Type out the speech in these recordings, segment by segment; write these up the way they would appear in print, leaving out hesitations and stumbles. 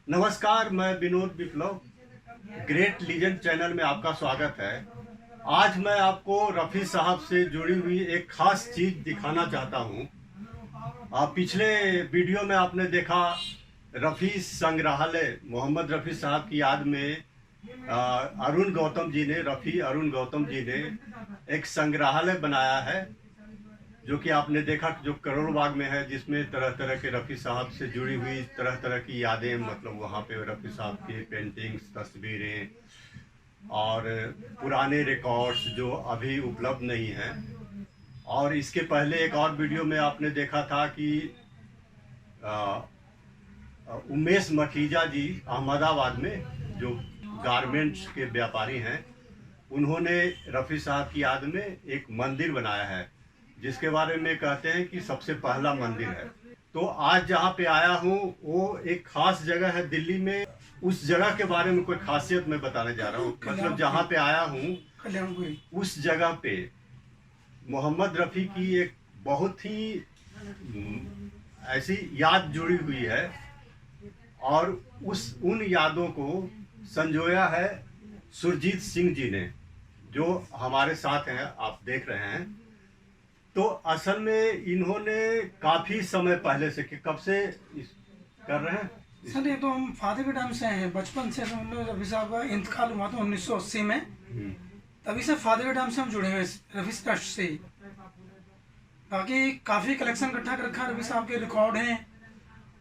नमस्कार, मैं विनोद विप्लव। Great legend channel में आपका स्वागत है। आज मैं आपको रफ़ी साहब से जुड़ी हुई एक खास चीज़ दिखाना चाहता हूँ। पिछले वीडियो में आपने देखा रफ़ी संग्रहालय मोहम्मद रफ़ी साहब की याद में अरुण गौतम जी ने अरुण गौतम जी ने एक संग्रहालय बनाया है, जो कि आपने देखा जो करोल बाग में है, जिसमें तरह तरह के रफ़ी साहब से जुड़ी हुई तरह तरह की यादें, मतलब वहाँ पे रफ़ी साहब की पेंटिंग्स, तस्वीरें और पुराने रिकॉर्ड्स जो अभी उपलब्ध नहीं हैं। और इसके पहले एक और वीडियो में आपने देखा था कि उमेश मखीजा जी अहमदाबाद में जो गारमेंट्स के व्यापारी हैं, उन्होंने रफ़ी साहब की याद में एक मंदिर बनाया है, जिसके बारे में कहते हैं कि सबसे पहला मंदिर है। तो आज जहाँ पे आया हूँ वो एक खास जगह है दिल्ली में। उस जगह के बारे में कोई खासियत मैं बताने जा रहा हूँ। मतलब जहाँ पे आया हूँ उस जगह पे मोहम्मद रफ़ी की एक बहुत ही ऐसी याद जुड़ी हुई है, और उन यादों को संजोया है सुरजीत सिंह जी ने, जो हमारे साथ हैं, आप देख रहे हैं। तो असल में इन्होंने काफ़ी समय पहले से, कि कब से कर रहे हैं सर? ये तो हम फादर के टाइम से हैं, बचपन से। रफ़ी साहब का इंतकाल हुआ था 1980 में, तभी से फादर के टाइम से हम जुड़े हुए रफ़ी ट्रस्ट से। बाकी काफ़ी कलेक्शन इकट्ठा कर रखा है। रफ़ी साहब के रिकॉर्ड हैं,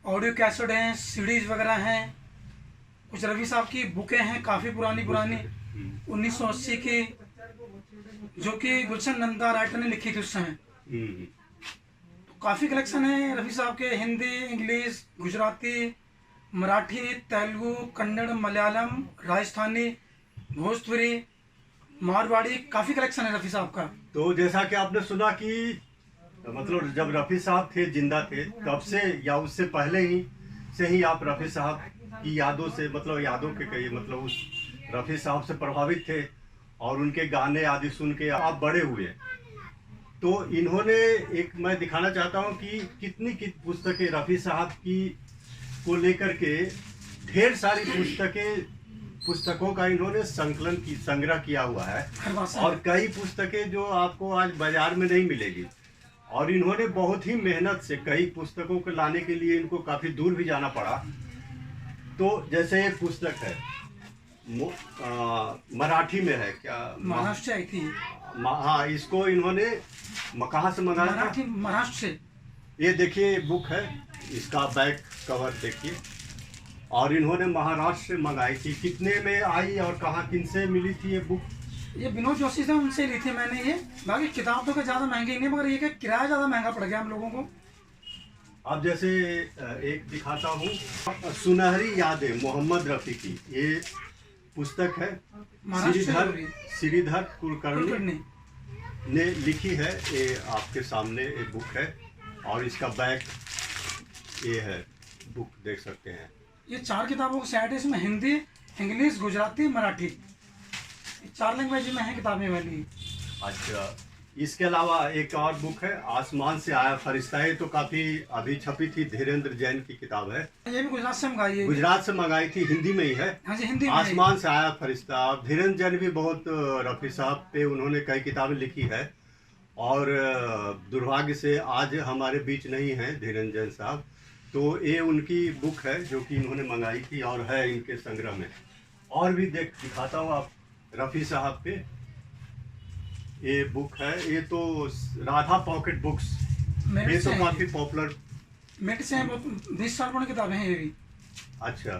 ऑडियो कैसेट हैं, सीडीज वगैरह हैं। कुछ रफ़ी साहब की बुकें हैं, काफ़ी पुरानी 1980 की, जो कि गुलशन नंदा राइटर ने लिखी थी उस समय। तो काफ़ी कलेक्शन है रफ़ी साहब के, हिंदी, इंग्लिश, गुजराती, मराठी, तेलुगु, कन्नड़, मलयालम, राजस्थानी, भोजपुरी, मारवाड़ी, काफ़ी कलेक्शन है रफ़ी साहब का। तो जैसा कि आपने सुना कि मतलब जब रफ़ी साहब थे, जिंदा थे, तब से या उससे पहले ही से ही आप रफ़ी साहब की यादों से, मतलब यादों के कई, मतलब उस रफ़ी साहब से प्रभावित थे और उनके गाने आदि सुन के आप बड़े हुए। तो इन्होंने एक, मैं दिखाना चाहता हूँ कि कितनी पुस्तकें रफ़ी साहब की को लेकर के, ढेर सारी पुस्तकों का इन्होंने संग्रह किया हुआ है, और कई पुस्तकें जो आपको आज बाजार में नहीं मिलेगी। और इन्होंने बहुत ही मेहनत से कई पुस्तकों को लाने के लिए इनको काफ़ी दूर भी जाना पड़ा। तो जैसे एक पुस्तक है, मराठी में है, क्या महाराष्ट्र आई थी? हाँ, इसको इन्होंने कहाँ से मंगाया था? महाराष्ट्र से। ये देखिए बुक है, इसका बैक कवर देखिए, और इन्होंने महाराष्ट्र से मंगाई थी। कितने में आई और कहाँ, किन से मिली थी ये बुक? ये विनोद जोशी से, उनसे ली थी मैंने ये। बाकी किताब तो ज़्यादा महंगी नहीं, मगर ये कि किराया ज़्यादा महंगा पड़ गया हम लोगों को। अब जैसे एक दिखाता हूँ, सुनहरी यादें मोहम्मद रफ़ी की, ये पुस्तक है, श्रीधर कुलकर्णी ने लिखी है। ये आपके सामने एक बुक है, और इसका बैक ये है, बुक देख सकते हैं। ये 4 किताबों का सेट है, इसमें हिंदी, इंग्लिश, गुजराती, मराठी, 4 लैंग्वेज में है किताबें वाली। अच्छा, इसके अलावा एक और बुक है, आसमान से आया फरिश्ता। ये तो काफी अभी छपी थी, धीरेन्द्र जैन की किताब है। ये भी गुजरात से मंगाई है। गुजरात से मंगाई थी, हिंदी में ही है। हाँ जी, हिंदी में। आसमान से आया फरिश्ता। धीरेन्द्र जैन भी बहुत रफ़ी साहब पे उन्होंने कई किताबें लिखी है, और दुर्भाग्य से आज हमारे बीच नहीं है धीरेन्द्र जैन साहब। तो ये उनकी बुक है जो कि इन्होंने मंगाई थी, और है इनके संग्रह में। और भी दिखाता हूँ आप रफ़ी साहब पे। ये बुक है, ये तो राधा पॉकेट बुक्स, ये तो काफी पॉपुलर मेट से 20 साल पुरानी किताबें हैं ये भी। अच्छा,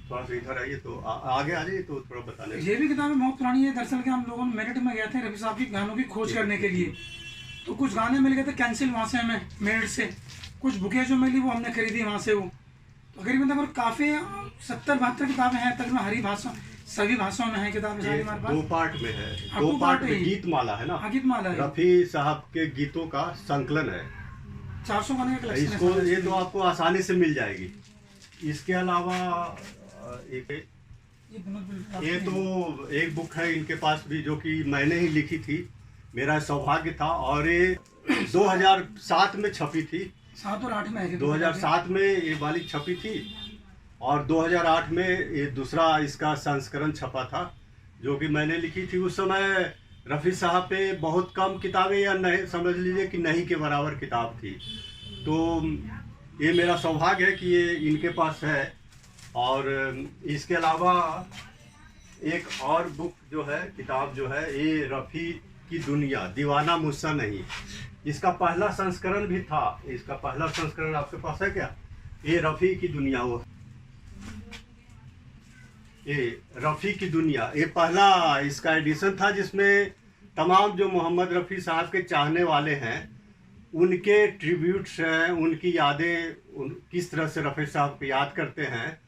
थोड़ा सा इधर आइए, तो आगे आ जाइए, तो थोड़ा बताने। ये भी किताबें बहुत पुरानी है। दरअसल के हम लोगों मेरठ में गए थे रफ़ी साहब की गानों की खोज करने के लिए, तो कुछ गाने मिल गए थे कैंसिल वहाँ से हमें, मेरठ से। कुछ बुकें जो मिली वो हमने खरीदी वहाँ से। वो तकरीबन काफ़ी 70-72 किताबें हैं तकरीबन, हरी भाषा, सभी भाषाओं में है किताबें हमारे पास। 2 पार्ट में है, 2 पार्ट में गीत माला है ना। गीत माला है, रफ़ी साहब के गीतों का संकलन है। 400 गाने का कलेक्शन है। इसको ये तो आपको आसानी से मिल जाएगी। इसके अलावा ये तो एक बुक है इनके पास भी, जो कि मैंने ही लिखी थी, मेरा सौभाग्य था, और ये 2007 में छपी थी। 7 और 8 में 2007 में ये वाली छपी थी, और 2008 में ये दूसरा इसका संस्करण छपा था, जो कि मैंने लिखी थी। उस समय रफ़ी साहब पे बहुत कम किताबें, या नहीं समझ लीजिए कि नहीं के बराबर किताब थी। तो ये मेरा सौभाग्य है कि ये इनके पास है। और इसके अलावा एक और बुक जो है, किताब जो है, ये रफ़ी की दुनिया, दीवाना मुझसा नहीं। इसका पहला संस्करण भी था। इसका पहला संस्करण आपके पास है क्या? ये रफ़ी की दुनिया, वो ये रफ़ी की दुनिया, ये पहला इसका एडिशन था, जिसमें तमाम जो मोहम्मद रफ़ी साहब के चाहने वाले हैं उनके ट्रिब्यूट्स हैं, उनकी यादें, किस तरह से रफ़ी साहब को याद करते हैं,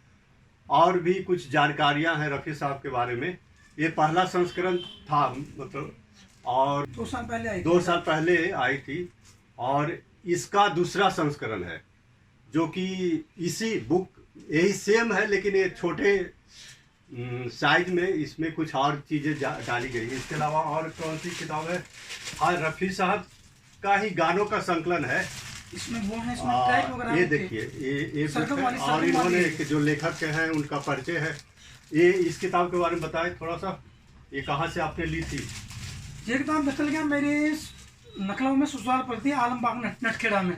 और भी कुछ जानकारियां हैं रफ़ी साहब के बारे में। ये पहला संस्करण था, मतलब, और 2 साल पहले आई 2 साल पहले आई थी। और इसका दूसरा संस्करण है, जो कि इसी बुक, यही सेम है, लेकिन ये छोटे साइज में, इसमें कुछ और चीज़ें डाली गई। इसके अलावा और कौन सी किताब है? हाँ, रफ़ी साहब का ही गानों का संकलन है। इसमें वो है, इसमें ट्रैक वगैरह ये होते हैं। देखिए, ये सरगम बुक है, वाली- और सरगम इन्होंने वाली। जो लेखक हैं उनका परिचय है। ये इस किताब के बारे में बताएं थोड़ा सा, ये कहाँ से आपने ली थी? ये किताब दरअसल क्या, मेरे लखनऊ में ससुराल पड़ती है, आलमबाग नटखेड़ा में।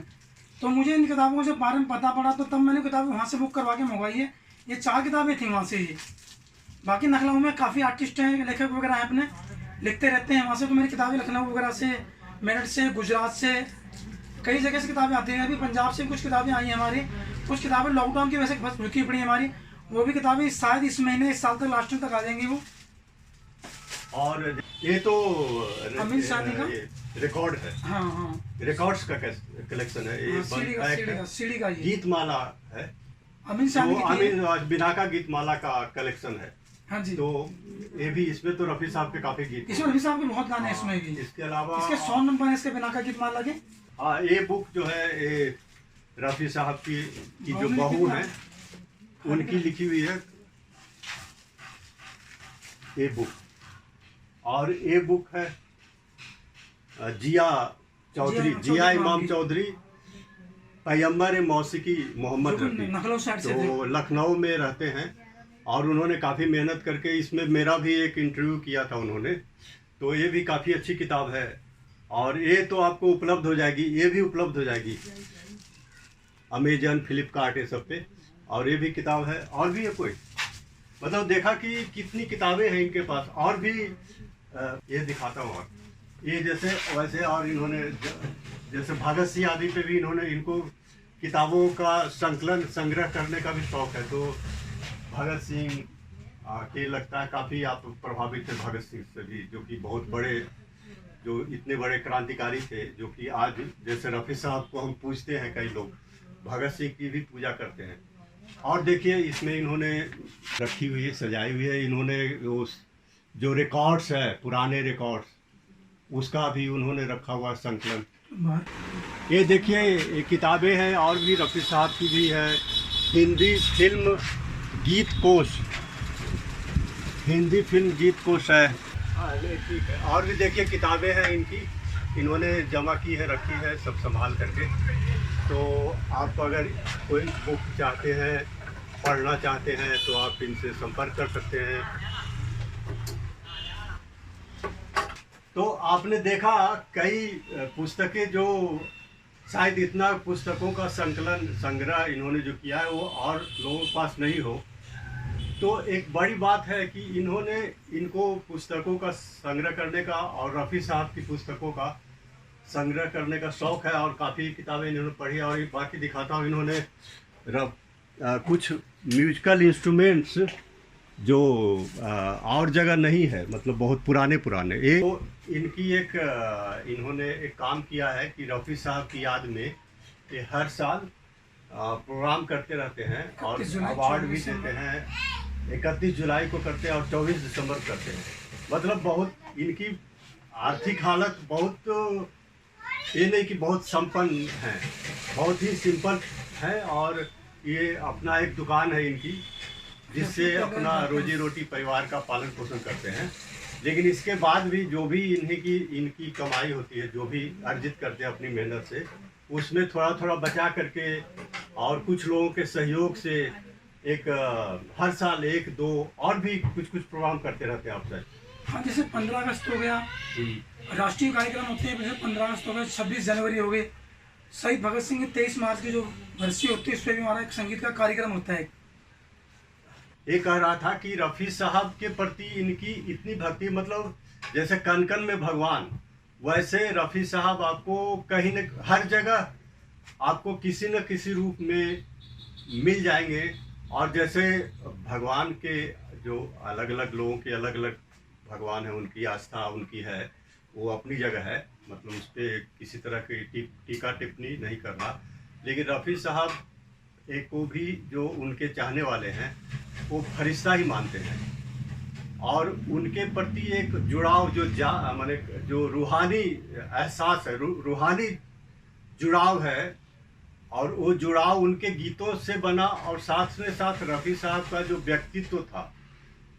तो मुझे इन किताबों के बारे में पता पड़ा, तो तब मैंने किताबें वहाँ से बुक करवा के मंगवाई है। ये 4 किताबें थी वहाँ से ही। बाकी लखनऊ में काफ़ी आर्टिस्ट हैं, लेखक वगैरह हैं, अपने लिखते रहते हैं वहाँ से। तो मेरी किताबें लखनऊ वगैरह से, मेरठ से, गुजरात से, कई जगह से किताबें आती हैं। अभी पंजाब से कुछ किताबें आई हैं हमारी। कुछ किताबें लॉकडाउन की वजह से बस रुकी पड़ी हमारी, वो भी किताबें शायद इस महीने, इस साल तक, लास्ट तक आ जाएंगी वो। और ये तो अमीन सानी का रिकॉर्ड है। हाँ हाँ, रिकॉर्ड्स का कलेक्शन है। ये सीडी का ये गीतमाला है, अमीन सानी तो की थी। अमीन बिना का गीतमाला का कलेक्शन है। हाँ जी, तो ये भी, इसमें तो रफ़ी साहब के काफी गीत इसमें रफी साहब के बहुत गाने हैं इसमें भी। इसके अलावा इसके 100 नंबर है इसके बिना का गीत मान लगे। हाँ, ये बुक जो है, ये रफ़ी साहब की जो बहू है उनकी लिखी हुई है ये बुक। और ये बुक है जिया चौधरी, जिया इमाम चौधरी, पैगम्बर मौसीकी मोहम्मद जो रफ़ी, नखलऊ साइड से थे। तो लखनऊ में रहते हैं। और उन्होंने काफ़ी मेहनत करके, इसमें मेरा भी एक इंटरव्यू किया था उन्होंने। तो ये भी काफ़ी अच्छी किताब है, और ये तो आपको उपलब्ध हो जाएगी, ये भी उपलब्ध हो जाएगी अमेजन, फ्लिपकार्ट, ये सब पे। और ये भी किताब है, और भी है कोई, मतलब देखा कि कितनी किताबें हैं इनके पास। और भी ये दिखाता हूँ, और ये जैसे वैसे, और इन्होंने जैसे भगत सिंह आदि पे भी इनको किताबों का संकलन, संग्रह करने का भी शौक है। तो भगत सिंह के लगता है काफ़ी आप प्रभावित थे भगत सिंह से भी, जो कि बहुत बड़े, जो इतने बड़े क्रांतिकारी थे, जो कि आज जैसे रफ़ी साहब को हम पूजते हैं, कई लोग भगत सिंह की भी पूजा करते हैं। और देखिए, इसमें इन्होंने रखी हुई है, सजाई हुई है। इन्होंने उस जो रिकॉर्ड्स है, पुराने रिकॉर्ड्स, उसका भी उन्होंने रखा हुआ संकलन। ये देखिए, ये किताबें हैं, और भी रफ़ी साहब की भी है। हिंदी फिल्म गीत कोश, हिंदी फिल्म गीत कोश है। ठीक है, और भी देखिए किताबें हैं इनकी, इन्होंने जमा की है, रखी है सब संभाल करके। तो आप अगर कोई बुक चाहते हैं, पढ़ना चाहते हैं, तो आप इनसे संपर्क कर सकते हैं। तो आपने देखा कई पुस्तकें, जो शायद इतना पुस्तकों का संकलन, संग्रह इन्होंने जो किया है, वो और लोगों के पास नहीं हो। तो एक बड़ी बात है कि इनको पुस्तकों का संग्रह करने का, और रफ़ी साहब की पुस्तकों का संग्रह करने का शौक़ है, और काफ़ी किताबें इन्होंने पढ़ी। और ये बाकी दिखाता हूँ, इन्होंने कुछ म्यूजिकल इंस्ट्रूमेंट्स जो और जगह नहीं है, मतलब बहुत पुराने ये तो इनकी एक इन्होंने एक काम किया है कि रफ़ी साहब की याद में ये हर साल प्रोग्राम करते रहते हैं, और अवार्ड भी देते हैं। 31 जुलाई को करते हैं और 24 दिसंबर को करते हैं। मतलब बहुत इनकी आर्थिक हालत बहुत, ये नहीं कि बहुत संपन्न है, बहुत ही सिंपल है। और ये अपना एक दुकान है इनकी, जिससे अपना रोजी रोटी, परिवार का पालन पोषण करते हैं। लेकिन इसके बाद भी जो भी इनकी कमाई होती है, जो भी अर्जित करते हैं अपनी मेहनत से, उसमें थोड़ा थोड़ा बचा करके, और कुछ लोगों के सहयोग से, एक हर साल एक दो और भी कुछ कुछ प्रोग्राम करते रहते हैं आप सर? हाँ, जैसे 15 अगस्त हो गया, राष्ट्रीय कार्यक्रम होते हैं, जैसे 15 अगस्त हो गया, 26 जनवरी हो गए, शहीद भगत सिंह की 23 मार्च की जो बरसी होती है, उस पर भी हमारा एक संगीत का कार्यक्रम होता है। ये कह रहा था कि रफ़ी साहब के प्रति इनकी इतनी भक्ति, मतलब जैसे कण कण में भगवान, वैसे रफ़ी साहब आपको कहीं न हर जगह आपको किसी न किसी रूप में मिल जाएंगे। और जैसे भगवान के जो अलग अलग लोगों के अलग अलग भगवान है, उनकी आस्था उनकी है, वो अपनी जगह है, मतलब उस पर किसी तरह की टीका टिप्पणी नहीं करना। लेकिन रफ़ी साहब एक को भी जो उनके चाहने वाले हैं वो फरिश्ता ही मानते हैं, और उनके प्रति एक जुड़ाव जो माने जो रूहानी एहसास है, रूहानी जुड़ाव है, और वो जुड़ाव उनके गीतों से बना। और साथ में साथ रफ़ी साहब का जो व्यक्तित्व था,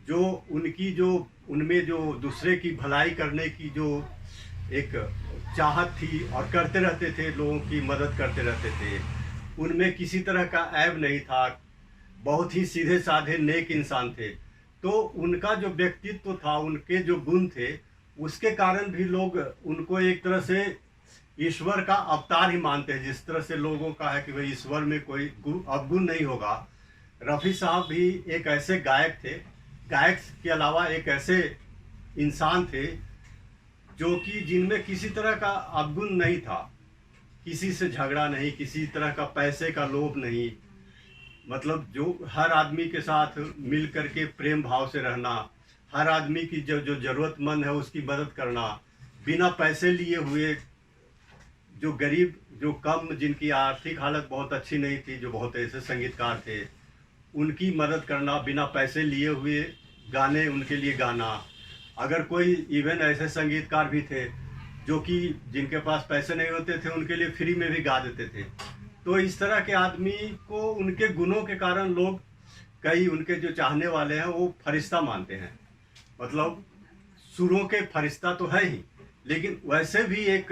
जो उनकी जो उनमें जो दूसरे की भलाई करने की जो एक चाहत थी, और करते रहते थे, लोगों की मदद करते रहते थे, उनमें किसी तरह का ऐब नहीं था, बहुत ही सीधे साधे नेक इंसान थे। तो उनका जो व्यक्तित्व था, उनके जो गुण थे, उसके कारण भी लोग उनको एक तरह से ईश्वर का अवतार ही मानते हैं। जिस तरह से लोगों का है कि भाई ईश्वर में कोई अवगुण नहीं होगा, रफ़ी साहब भी एक ऐसे गायक थे, गायक के अलावा एक ऐसे इंसान थे जो कि जिनमें किसी तरह का अवगुण नहीं था, किसी से झगड़ा नहीं, किसी तरह का पैसे का लोभ नहीं, मतलब जो हर आदमी के साथ मिल करके प्रेम भाव से रहना, हर आदमी की जो जो ज़रूरतमंद है उसकी मदद करना, बिना पैसे लिए हुए, जो गरीब, जो कम, जिनकी आर्थिक हालत बहुत अच्छी नहीं थी, जो बहुत ऐसे संगीतकार थे, उनकी मदद करना, बिना पैसे लिए हुए गाने उनके लिए गाना। अगर कोई इवन ऐसे संगीतकार भी थे जो कि जिनके पास पैसे नहीं होते थे, उनके लिए फ्री में भी गा देते थे। तो इस तरह के आदमी को उनके गुणों के कारण लोग, कई उनके जो चाहने वाले हैं, वो फरिश्ता मानते हैं। मतलब सुरों के फरिश्ता तो है ही, लेकिन वैसे भी एक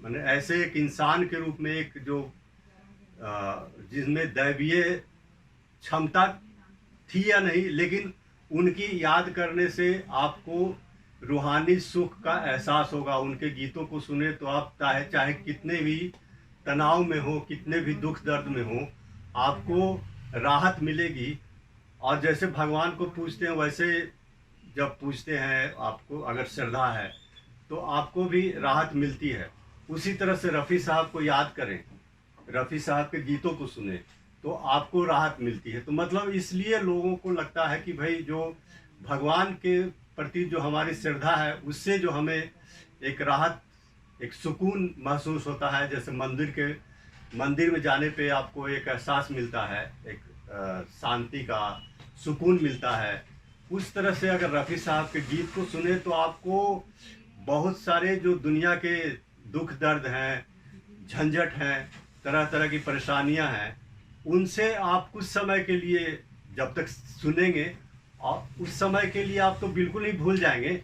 माने ऐसे एक इंसान के रूप में एक जो जिसमें दैवीय क्षमता थी या नहीं, लेकिन उनकी याद करने से आपको रूहानी सुख का एहसास होगा। उनके गीतों को सुने तो आप चाहे चाहे कितने भी तनाव में हो, कितने भी दुख दर्द में हो, आपको राहत मिलेगी। और जैसे भगवान को पूजते हैं, वैसे जब पूजते हैं, आपको अगर श्रद्धा है तो आपको भी राहत मिलती है। उसी तरह से रफ़ी साहब को याद करें, रफ़ी साहब के गीतों को सुने तो आपको राहत मिलती है। तो मतलब इसलिए लोगों को लगता है कि भाई जो भगवान के प्रति जो हमारी श्रद्धा है, उससे जो हमें एक राहत, एक सुकून महसूस होता है। जैसे मंदिर में जाने पे आपको एक एहसास मिलता है, एक शांति का, सुकून मिलता है। उस तरह से अगर रफ़ी साहब के गीत को सुने तो आपको बहुत सारे जो दुनिया के दुख दर्द हैं, झंझट हैं, तरह तरह की परेशानियां हैं, उनसे आप कुछ समय के लिए जब तक सुनेंगे, और उस समय के लिए आप तो बिल्कुल ही भूल जाएंगे।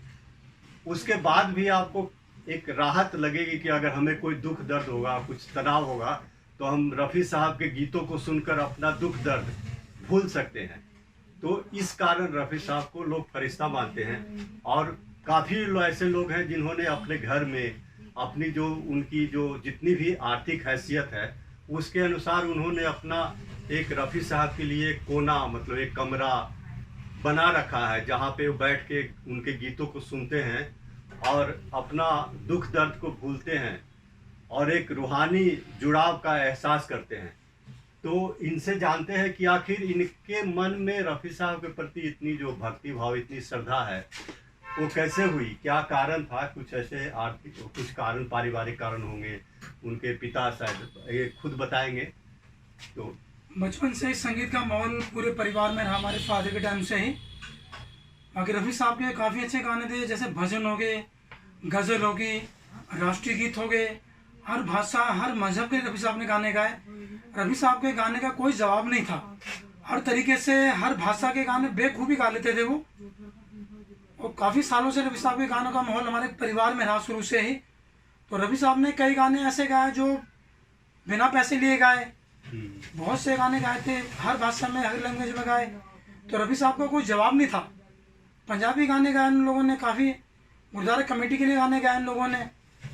उसके बाद भी आपको एक राहत लगेगी कि अगर हमें कोई दुख दर्द होगा, कुछ तनाव होगा, तो हम रफ़ी साहब के गीतों को सुनकर अपना दुख दर्द भूल सकते हैं। तो इस कारण रफ़ी साहब को लोग फरिश्ता मानते हैं। और काफ़ी ऐसे लोग हैं जिन्होंने अपने घर में अपनी जो उनकी जो जितनी भी आर्थिक हैसियत है, उसके अनुसार उन्होंने अपना एक रफ़ी साहब के लिए कोना, मतलब एक कमरा बना रखा है, जहाँ पे वो बैठ के उनके गीतों को सुनते हैं और अपना दुख दर्द को भूलते हैं और एक रूहानी जुड़ाव का एहसास करते हैं। तो इनसे जानते हैं कि आखिर इनके मन में रफ़ी साहब के प्रति इतनी जो भक्ति भाव, इतनी श्रद्धा है, वो कैसे हुई, क्या कारण था। कुछ ऐसे आर्थिक, कुछ कारण पारिवारिक कारण होंगे, उनके पिता शायद ये खुद बताएंगे। तो बचपन से ही संगीत का माहौल पूरे परिवार में रहा, हमारे फादर के टाइम से ही। बाकी रफ़ी साहब के काफ़ी अच्छे गाने थे, जैसे भजन हो गए, गज़ल हो गई, राष्ट्रीय गीत हो गए। हर भाषा, हर मजहब के रफ़ी साहब ने गाने गाए। रफ़ी साहब के गाने का कोई जवाब नहीं था, हर तरीके से हर भाषा के गाने बेखूबी गा लेते थे वो। और काफ़ी सालों से रफ़ी साहब के गानों का माहौल हमारे परिवार में रहा शुरू से ही। तो रफ़ी साहब ने कई गाने ऐसे गाए जो बिना पैसे लिए गाए, बहुत से गाने गाए थे, हर भाषा में, हर लैंग्वेज में गाए। तो रफ़ी साहब का कोई जवाब नहीं था। पंजाबी गाने गाए उन लोगों ने, काफ़ी गुरुद्वारा कमेटी के लिए गाने गाए उन लोगों ने,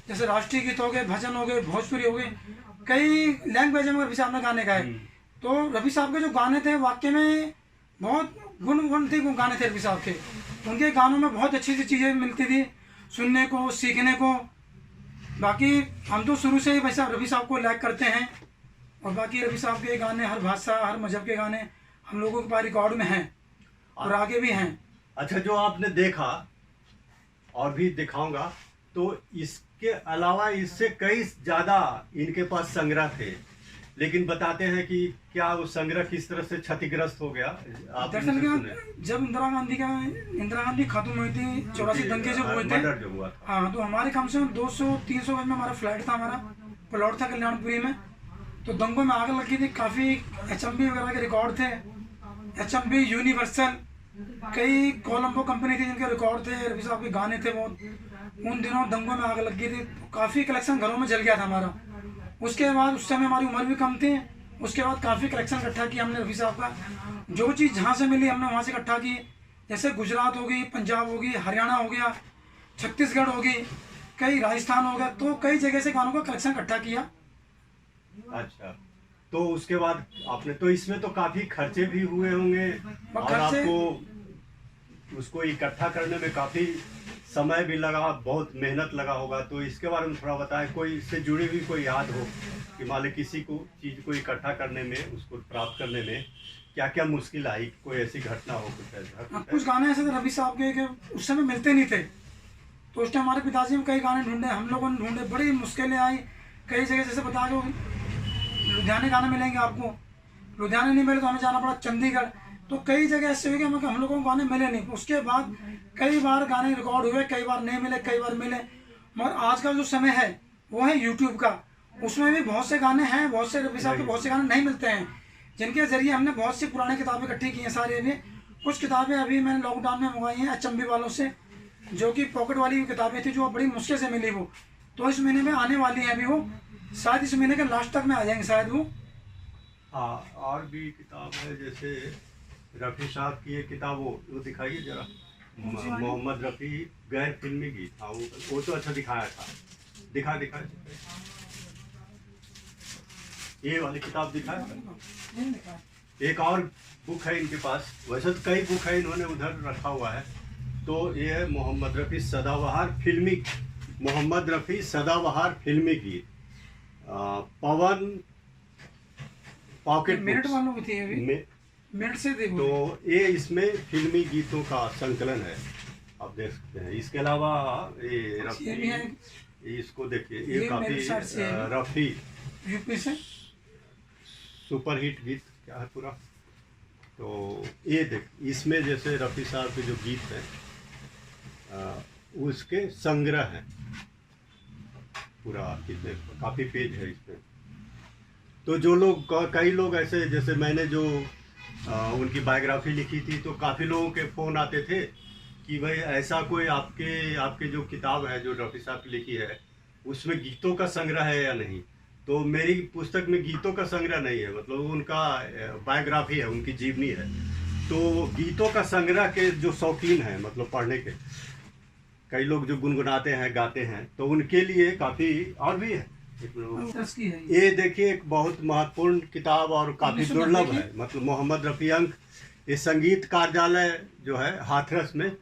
जैसे राष्ट्रीय गीत हो गए, भजन हो गए, भोजपुरी हो गए, कई लैंग्वेज में रफ़ी साहब ने गाने गाए। तो रफ़ी साहब के जो गाने थे वाकई में बहुत गुणवंती गाने थे रफ़ी साहब के। उनके गानों में बहुत अच्छी सी चीज़ें मिलती थी सुनने को, सीखने को। बाकी हम तो शुरू से ही वैसा रफ़ी साहब को लाइक करते हैं, और बाकी रफ़ी साहब के गाने हर भाषा, हर मजहब के गाने हम लोगों के पास रिकॉर्ड में हैं और आगे भी हैं। अच्छा, जो आपने देखा और भी दिखाऊंगा, तो इसके अलावा इससे कई ज़्यादा इनके पास संग्रह थे, लेकिन बताते हैं कि क्या वो संग्रह किस तरह से क्षतिग्रस्त हो गया। आप दरअसल क्या, जब इंदिरा गांधी खत्म हुई थी, 84 दंगे जो हुए थे, मर्डर जो हुआ था, हाँ, तो हमारे कम से कम 200-300 गज में हमारा फ्लैट था, हमारा प्लॉट था कल्याणपुरी में। तो दंगों में आग लगी थी, काफ़ी HMV वगैरह के रिकॉर्ड थे, HMV, यूनिवर्सल, कई कोलंबो कंपनी थी जिनके रिकॉर्ड थे, रफ़ी साहब के गाने थे बहुत। उन दिनों दंगों में आग लगी थी, काफ़ी कलेक्शन घरों में जल गया था हमारा। उसके बाद उस समय हमारी उम्र भी कम थी, उसके बाद काफ़ी कलेक्शन इकट्ठा किया हमने रफ़ी साहब का। जो चीज़ जहाँ से मिली हमने वहाँ से इकट्ठा की, जैसे गुजरात हो गई, पंजाब हो गई, हरियाणा हो गया, छत्तीसगढ़ हो गई, कई राजस्थान हो गया, तो कई जगह से गानों का कलेक्शन इकट्ठा किया। अच्छा, तो उसके बाद आपने, तो इसमें तो काफी खर्चे भी हुए होंगे, और आपको उसको इकट्ठा करने में काफी समय भी लगा, बहुत मेहनत लगा होगा। तो इसके बारे में थोड़ा बताएं, कोई इससे जुड़ी हुई कोई याद हो कि मान लो किसी को चीज को इकट्ठा करने में, उसको प्राप्त करने में क्या क्या मुश्किल आई, कोई ऐसी घटना हो कुछ ऐसा? कुछ गाने ऐसे थे रफ़ी साहब के कि उस समय मिलते नहीं थे, तो उस टाइम हमारे पिताजी ने कई गाने ढूंढे, हम लोगों ने ढूंढे, बड़ी मुश्किलें आई। कई जगह जैसे बता दो, लुधियाने गाने मिलेंगे आपको, लुधियाने नहीं मिले तो हमें जाना पड़ा चंडीगढ़। तो कई जगह ऐसे हुए कि हम लोगों को गाने मिले नहीं। उसके बाद कई बार गाने रिकॉर्ड हुए, कई बार नहीं मिले, कई बार मिले। मगर आज का जो समय है वो है यूट्यूब का, उसमें भी बहुत से गाने हैं, बहुत से रफ़ी साहब के बहुत से गाने नहीं मिलते हैं, जिनके ज़रिए हमने बहुत सी पुरानी किताबें इकट्ठी की हैं सारी। अभी कुछ किताबें अभी मैंने लॉकडाउन में मंगवाई हैं HMV वालों से, जो कि पॉकेट वाली किताबें थी, जो बड़ी मुश्किल से मिली वो। तो इस महीने में आने वाली हैं अभी वो, शायद इस महीने के लास्ट तक में आ जाएंगे शायद वो। हाँ, और भी किताब है, जैसे रफ़ी साहब की एक किताब, वो दिखाइए जरा, मोहम्मद रफ़ी गैर फिल्मी गीत। हाँ, वो तो अच्छा दिखाया था, दिखा ये वाली किताब दिखाया। एक और बुक है इनके पास, वैसे तो कई बुक है, इन्होंने उधर रखा हुआ है। तो ये है मोहम्मद रफ़ी सदाबहार फिल्मी गीत, पवन पॉकेट मिनट वालों की थी अभी, मिनट से देखो। तो ये इसमें फिल्मी गीतों का संकलन है, आप देख सकते हैं। इसके अलावा ये रफ़ी, इसको देखिए, ये काफी रफ़ी यूपी से सुपर हिट गीत क्या है पूरा। तो ये देख, इसमें जैसे रफ़ी साहब के जो गीत हैं उसके संग्रह हैं, पूरा काफी पेज है इसमें। तो जो लोग, कई लोग ऐसे, जैसे मैंने जो उनकी बायोग्राफी लिखी थी, तो काफ़ी लोगों के फ़ोन आते थे कि भाई ऐसा कोई आपके जो किताब है जो रफ़ी साहब की लिखी है, उसमें गीतों का संग्रह है या नहीं। तो मेरी पुस्तक में गीतों का संग्रह नहीं है, मतलब उनका बायोग्राफी है, उनकी जीवनी है। तो गीतों का संग्रह के जो शौकीन हैं, मतलब पढ़ने के, कई लोग जो गुनगुनाते हैं, गाते हैं, तो उनके लिए काफ़ी और भी है। ये देखिए, एक बहुत महत्वपूर्ण किताब और काफ़ी दुर्लभ है, मतलब मोहम्मद रफ़ी अंक, ये संगीत कार्यालय जो है हाथरस में,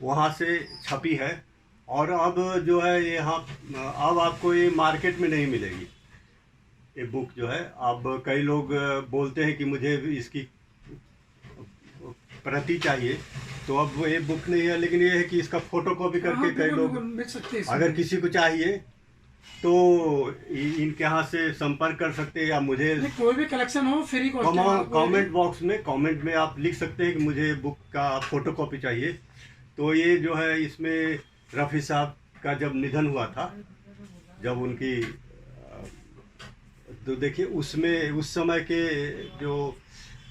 वहाँ से छपी है। और अब जो है यहाँ, अब आपको ये मार्केट में नहीं मिलेगी ये बुक जो है। अब कई लोग बोलते हैं कि मुझे इसकी प्रति चाहिए, तो अब ये बुक नहीं है, लेकिन ये है कि इसका फोटोकॉपी करके कई लोग, अगर किसी को चाहिए तो इनके यहाँ से संपर्क कर सकते हैं, या मुझे कोई भी कलेक्शन हो फ्री कमेंट बॉक्स में, कमेंट में आप लिख सकते हैं कि मुझे बुक का फोटोकॉपी चाहिए। तो ये जो है, इसमें रफ़ी साहब का जब निधन हुआ था, जब उनकी, तो देखिए उसमें उस समय के जो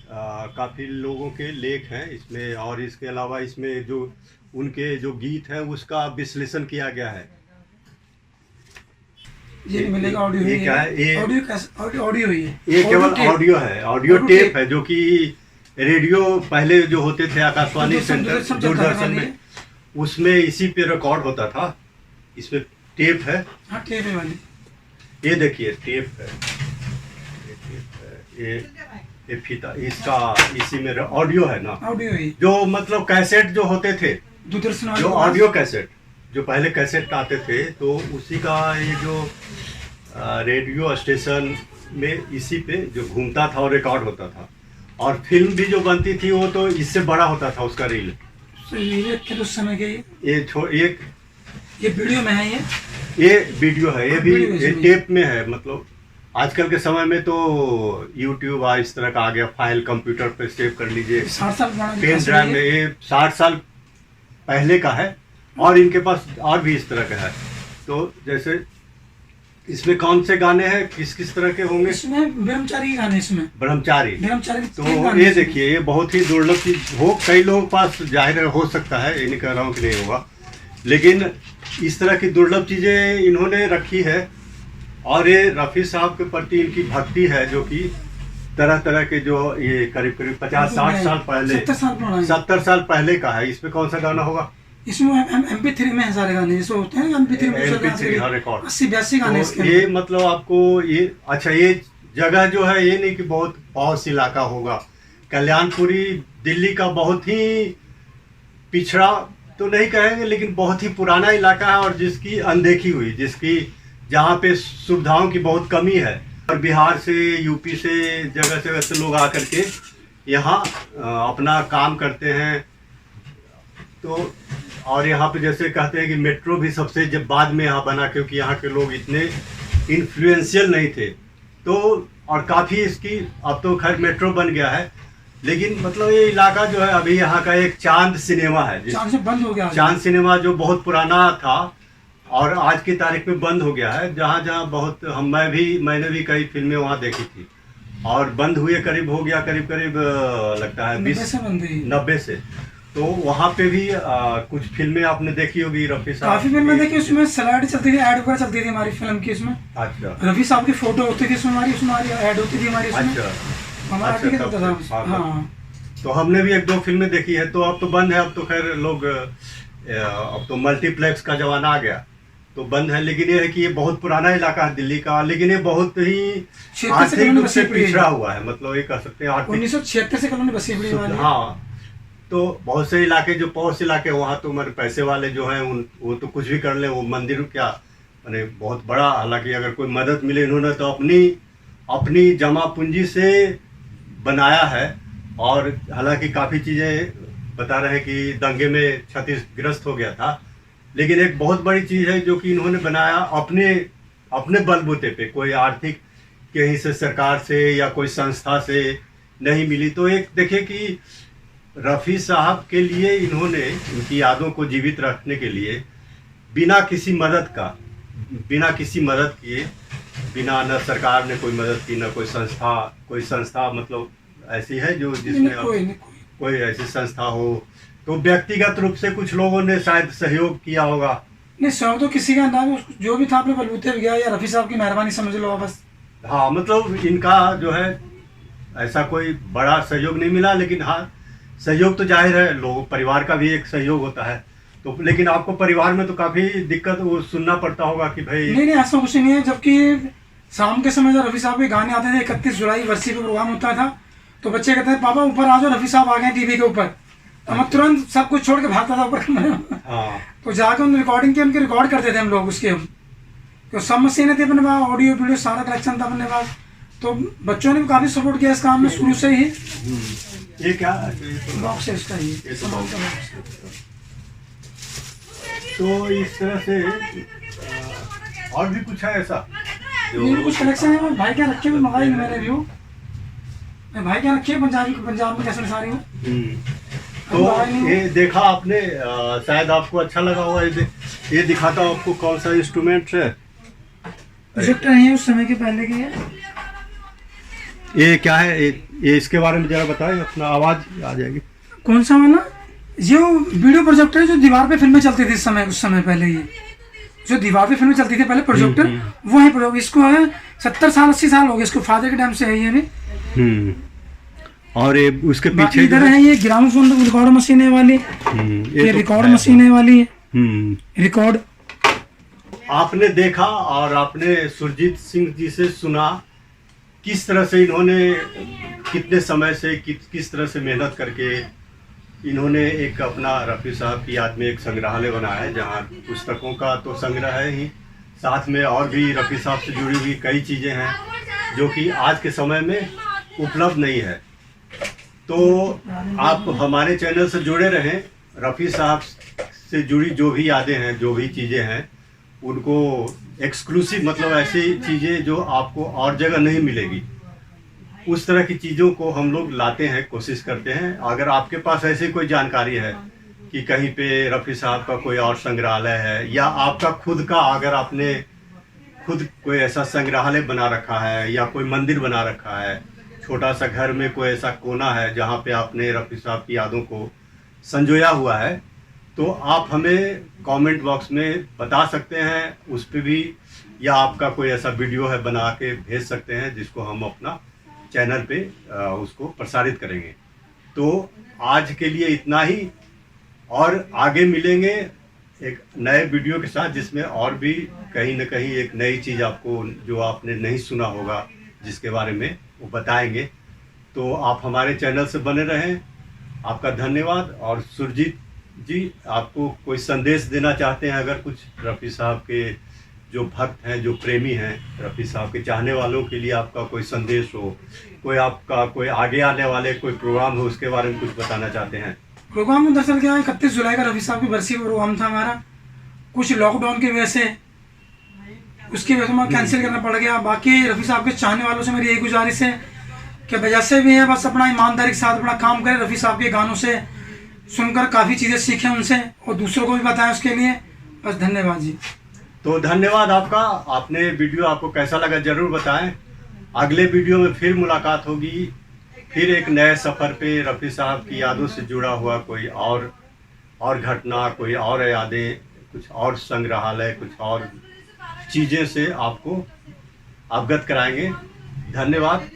काफ़ी लोगों के लेख हैं इसमें, और इसके अलावा इसमें जो उनके जो गीत हैं उसका विश्लेषण किया गया है। ये नहीं मिलेगा। ऑडियो ये ही क्या है? ये ऑडियो ही है, ये केवल टेप। ऑडियो है, ऑडियो ऑडियो टेप टेप। है, जो कि रेडियो पहले जो होते थे आकाशवाणी दूरदर्शन सेंटर चलता था दूरदर्शन पहले। में, उसमें इसी पे रिकॉर्ड होता था। इसमें टेप है, हाँ टेप है वाली। ये देखिए टेप है, ये टेप है, ये फीता इसका, इसी में ऑडियो है ना, ऑडियो ही, जो मतलब कैसेट जो होते थे, दूरदर्शन वाली जो आवाज। ऑडियो कैसेट, जो पहले कैसेट आते थे, तो उसी का ये जो रेडियो स्टेशन में इसी पे जो घूमता था और रिकॉर्ड होता था। और फिल्म भी जो बनती थी वो तो इससे बड़ा होता था उसका रील। तो ये थे उस समय के, ये वीडियो में है, ये वीडियो है, ये भी वीडियो ये इसमें। टेप में है। मतलब आजकल के समय में तो यूट्यूब आ इस तरह का आ गया, फाइल कंप्यूटर पे सेव कर लीजिए 60 साल पुराना पेन कैसेट ड्राइव है में। ये। ये 60 साल पहले का है, और इनके पास और भी इस तरह का है। तो जैसे इसमें कौन से गाने हैं, किस किस तरह के होंगे? इसमें ब्रह्मचारी के गाने, इसमें ब्रह्मचारी। ब्रह्मचारी के तो तीन गाने ये इसमें। देखिए, ये बहुत ही दुर्लभ चीज हो, कई लोगों के पास जाहिर है हो सकता है, ये नहीं कह रहा हूँ कि नहीं होगा, लेकिन इस तरह की दुर्लभ चीजें इन्होंने रखी है। और ये रफ़ी साहब के प्रति इनकी भक्ति है, जो कि तरह तरह के जो ये करीब करीब 50-60 साल पहले, 70 साल पुराना है। 70 साल पहले का है। इसमें कौन सा गाना होगा? इसमें MP3 में है सारे गाने, जैसे होते हैं MP3 में MP3 हाँ, रिकॉर्ड। 80-82 गाने तो इसके ये अंदर। मतलब आपको ये अच्छा, ये जगह जो है, ये नहीं कि बहुत पॉश इलाका होगा। कल्याणपुरी दिल्ली का बहुत ही पिछड़ा तो नहीं कहेंगे, लेकिन बहुत ही पुराना इलाका है, और जिसकी अनदेखी हुई, जिसकी जहाँ पे सुविधाओं की बहुत कमी है। और बिहार से, यूपी से, जगह जगह से लोग आकर के यहाँ अपना काम करते हैं। तो और यहाँ पे जैसे कहते हैं कि मेट्रो भी सबसे जब बाद में यहाँ बना, क्योंकि यहाँ के लोग इतने इन्फ्लुएंशियल नहीं थे। तो और काफ़ी इसकी, अब तो खैर मेट्रो बन गया है, लेकिन मतलब ये इलाका जो है, अभी यहाँ का एक चांद सिनेमा है, चांद से बंद हो गया। चांद सिनेमा जो बहुत पुराना था और आज की तारीख में बंद हो गया है। जहाँ जहाँ बहुत मैंने भी कई फिल्में वहाँ देखी थी, और बंद हुए करीब हो गया, करीब करीब लगता है 90 से बंद हुई। 90 से। तो वहाँ पे भी कुछ फिल्में आपने देखी होगी रफ़ी साहब काफी फिल्में देखी, उसमें स्लाइड चलती थी, ऐड वगैरह चलती थी हमारी फिल्म की। उसमें अच्छा रफी साहब की फोटो होती थी, उसमें हमारी ऐड होती थी हमारी, उसमें अच्छा हमारा अच्छा, ठीक तब होता से, था। हाँ, हाँ तो हमने भी 1-2 फिल्में देखी है। तो अब तो बंद है, अब तो खैर लोग अब तो मल्टीप्लेक्स का जमाना आ गया, तो बंद है। लेकिन ये है कि ये बहुत पुराना इलाका है दिल्ली का, लेकिन ये बहुत ही आर्थिक रूप से पिछड़ा हुआ है। मतलब ये कह सकते हैं 1976 से कॉलोनी बसी पड़ी हमारी। हाँ, तो बहुत से इलाके जो पॉश इलाके, वहाँ तो हमारे पैसे वाले जो हैं वो तो कुछ भी कर ले। वो मंदिर क्या मैंने बहुत बड़ा, हालांकि अगर कोई मदद मिले, इन्होंने तो अपनी जमा पूंजी से बनाया है। और हालांकि काफ़ी चीज़ें बता रहे हैं कि दंगे में क्षतिग्रस्त हो गया था, लेकिन एक बहुत बड़ी चीज़ है जो कि इन्होंने बनाया अपने बलबूते पे, कोई आर्थिक कहीं से, सरकार से या कोई संस्था से नहीं मिली। तो एक देखिए कि रफ़ी साहब के लिए इन्होंने उनकी यादों को जीवित रखने के लिए बिना किसी मदद किए, बिना न सरकार ने कोई मदद की, न कोई संस्था मतलब ऐसी है जो जिसमें कोई ऐसी संस्था हो, तो व्यक्तिगत रूप से कुछ लोगों ने शायद सहयोग किया होगा। नहीं, सहयोग तो किसी का ना, जो भी था अपने बलबूते पे गया, या रफ़ी साहब की मेहरबानी समझ लो बस। हाँ, मतलब इनका जो है ऐसा कोई बड़ा सहयोग नहीं मिला, लेकिन हाँ सहयोग तो जाहिर है, लोग परिवार का भी एक सहयोग होता है। तो लेकिन आपको परिवार में तो काफ़ी दिक्कत वो सुनना पड़ता होगा कि भाई नहीं ऐसा कुछ नहीं है। जबकि शाम के समय जब रफ़ी साहब के गाने आते थे, 31 जुलाई वर्षी पे प्रोग्राम होता था, तो बच्चे कहते थे पापा ऊपर आ जाओ, रफ़ी साहब आ गए टीवी के ऊपर। तो हम तुरंत सब कुछ छोड़ के भागता था ऊपर। हाँ, तो जाकर उन रिकॉर्डिंग की उनके रिकॉर्ड करते थे हम लोग उसके। तो सब मशीनें थी अपने पास, ऑडियो वीडियो सारा कलेक्शन था अपने पास। तो बच्चों ने भी काफ़ी सपोर्ट किया इस काम में शुरू से ही। ये क्या बॉक्स है इसका, ये तो सामान का बॉक्स। तो इस तरह से और भी कुछ है ऐसा ये भी कुछ कलेक्शन है। भाई क्या रखे हुए मंगाई नहीं मैंने भी वो, भाई क्या रखे पंजाब में कैसे सारी हो। तो ये देखा आपने, शायद आपको अच्छा लगा होगा। ये दिखाता हूँ आपको कौन सा इंस्ट्रूमेंट है। प्रोजेक्टर है उस समय के पहले के। ये क्या है, ये इसके बारे में जरा बताएं, अपना आवाज आ जाएगी। कौन सा वाला? ये वीडियो प्रोजेक्टर है जो दीवार पे फिल्में चलती थी उस समय पहले। जो दीवार पे फिल्में चलती थी पहले प्रोजेक्टर, वो है प्रोजेक्टर। इसको है 70 साल 80 साल हो गए इसको, फादर के टाइम से है ये भी। और ये उसके पीछे इधर है ये ग्रामोफोन रिकॉर्ड मशीन है वाली, ये रिकॉर्ड मशीन है वाली है रिकॉर्ड। आपने देखा और आपने सुरजीत सिंह जी से सुना किस तरह से इन्होंने कितने समय से किस तरह से मेहनत करके इन्होंने एक अपना रफ़ी साहब की याद में एक संग्रहालय बनाया है, जहाँ पुस्तकों का तो संग्रह है ही, साथ में और भी रफ़ी साहब से जुड़ी हुई कई चीज़ें हैं जो कि आज के समय में उपलब्ध नहीं है। तो आप हमारे चैनल से जुड़े रहें, रफ़ी साहब से जुड़ी जो भी यादें हैं, जो भी चीज़ें हैं, उनको एक्सक्लूसिव, मतलब ऐसी चीज़ें जो आपको और जगह नहीं मिलेगी, उस तरह की चीज़ों को हम लोग लाते हैं, कोशिश करते हैं। अगर आपके पास ऐसी कोई जानकारी है कि कहीं पे रफ़ी साहब का कोई और संग्रहालय है, या आपका खुद का, अगर आपने खुद कोई ऐसा संग्रहालय बना रखा है या कोई मंदिर बना रखा है, छोटा सा घर में कोई ऐसा कोना है जहाँ पे आपने रफ़ी साहब की यादों को संजोया हुआ है, तो आप हमें कमेंट बॉक्स में बता सकते हैं उस पर भी, या आपका कोई ऐसा वीडियो है बना के भेज सकते हैं जिसको हम अपना चैनल पे उसको प्रसारित करेंगे। तो आज के लिए इतना ही, और आगे मिलेंगे एक नए वीडियो के साथ जिसमें और भी कहीं न कहीं एक नई चीज़ आपको जो आपने नहीं सुना होगा जिसके बारे में वो बताएंगे। तो आप हमारे चैनल से बने रहें। आपका धन्यवाद। और सुरजीत जी, आपको कोई संदेश देना चाहते हैं अगर कुछ, रफ़ी साहब के जो भक्त हैं, जो प्रेमी हैं, रफ़ी साहब के चाहने वालों के लिए आपका कोई संदेश हो, कोई आपका कोई आगे आने वाले कोई प्रोग्राम हो, उसके बारे में कुछ बताना चाहते हैं? प्रोग्राम में दरअसल क्या है, 31 जुलाई का रफ़ी साहब की बरसी प्रोग्राम था हमारा, कुछ लॉकडाउन की वजह से उसकी वजह से कैंसिल करना पड़ गया। बाकी रफ़ी साहब के चाहने वालों से मेरी यही गुजारिश है कि जैसे भी है बस अपना ईमानदारी के साथ अपना काम करें, रफ़ी साहब के गानों से सुनकर काफ़ी चीज़ें सीखें उनसे, और दूसरों को भी बताएं उसके लिए। बस धन्यवाद जी। तो धन्यवाद आपका। आपने वीडियो आपको कैसा लगा ज़रूर बताएं। अगले वीडियो में फिर मुलाकात होगी, फिर एक नए सफ़र पे रफ़ी साहब की यादों से जुड़ा हुआ कोई और घटना, कोई और यादें, कुछ और संग्रहालय, कुछ और चीज़ें से आपको अवगत कराएंगे। धन्यवाद।